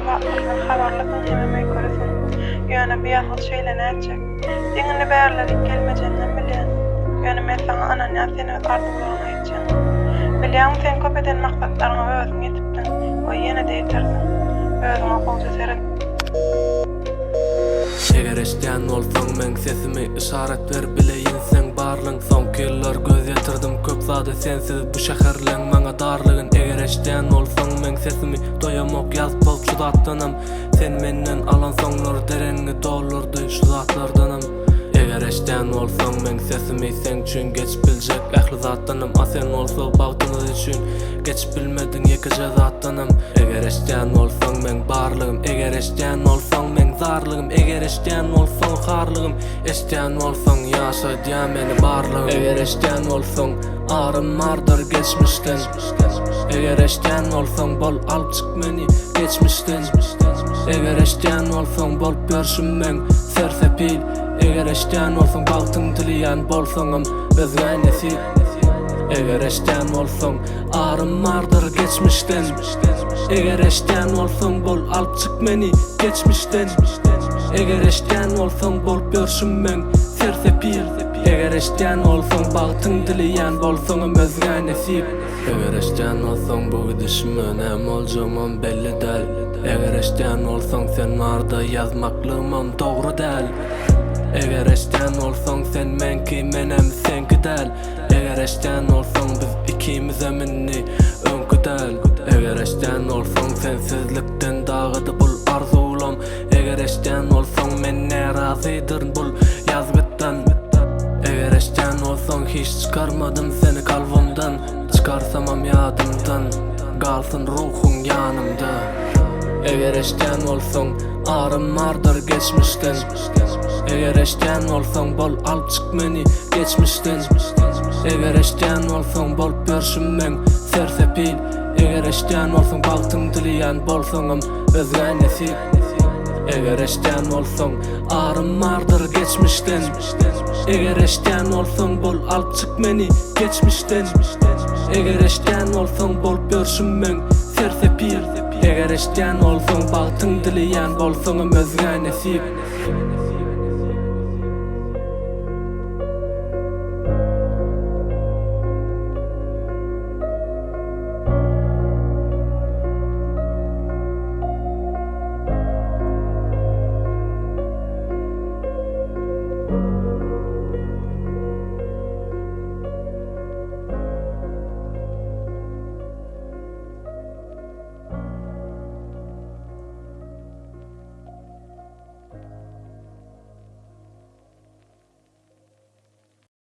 bilen wagtlarydan habarlysyň hememe göresin. Ýöne bir ýaly şeýlenäjek. Diňini bärlerik gelmejenden bilýän. Ýöne men saňa ananýa seni öz arzuwlaryňy aýtjak. Bilýän sen köp eden maksatlaryňa özüň ýetipdiň. O ýene-de ýetersiň. Özüňe gowy seret. Eger eşdän bolsaň men sesimi işaret ber bileýin sen barlyň soňky ýyllar göz ýetirdim köp zady sensiz bu şäherleň maňa darlygyn eger eşdän bolsaň men sesimi doýamak ýazyp bolup şu zatdanam sen menden alan soňlar dereňi doldurdy şu zatlardanam eger eşdän bolsaň men sesimi sen üçin geç biljek ähli zatdanam a sen bolsa bagtyny üçin geç bilmedin ýekije zatdanam eger eşdän bolsaň men barlygym eger eşdän bolsaň men zarlygym eger eşdän bolsaň harlygym eşdän bolsaň ýaşadýan meni barlygym eger eşdän bolsaň arym mardyr geçmişden eger eşdän bolsaň bol alyp çyk meni geçmişden eger eşdän bolsaň bolup görşüm men sersepil eger eşdän bolsaň bagtyň dilýän bolsaňym özgä nesip eger eşdän bolsaň arym mardyr geçmişden eger eşdän bolsaň bol alyp çyk meni geçmişden eger eşdän bolsaň bolup görşüm men sersepil eger eşdän bolsaň bagtyň dilýän bolsaňym özgä nesip eger eşdän bolsaň bu gidişime näme boljagym belli däl eger eşdän bolsaň sen marda ýazmaklygym dogry däl eger eşdän bolsaň sen menki menem senki däl eger eşdän bolsaň biz ikimiz minni öňkü däl eger eşdän bolsaň sensizlikden dagydy bul arzuwlam eger eşdän bolsaň men närazydyr bul ýazgytdan eger eşdän bolsaň hiç çykarmadym seni kalbymdan çykarsamam ýadymdan galsyn ruhun ýanymda eger eşdän bolsaň arym mardyr geçmişden eger eşdän bolsaň bol alyp çyk meni geçmişden eger eşdän bolsaň bolup görşüm men sersepil eger eşdän bolsaň bagtyň dilýän bolsaňym özgä nesip eger eşdän bolsaň arym mardyr geçmişden eger eşdän bolsaň bol alyp çyk meni geçmişden eger eşdän bolsaň bolup görşüm men sersepil eger eşdän bolsaň bagtyň dilýän bolsaňym özgä nesip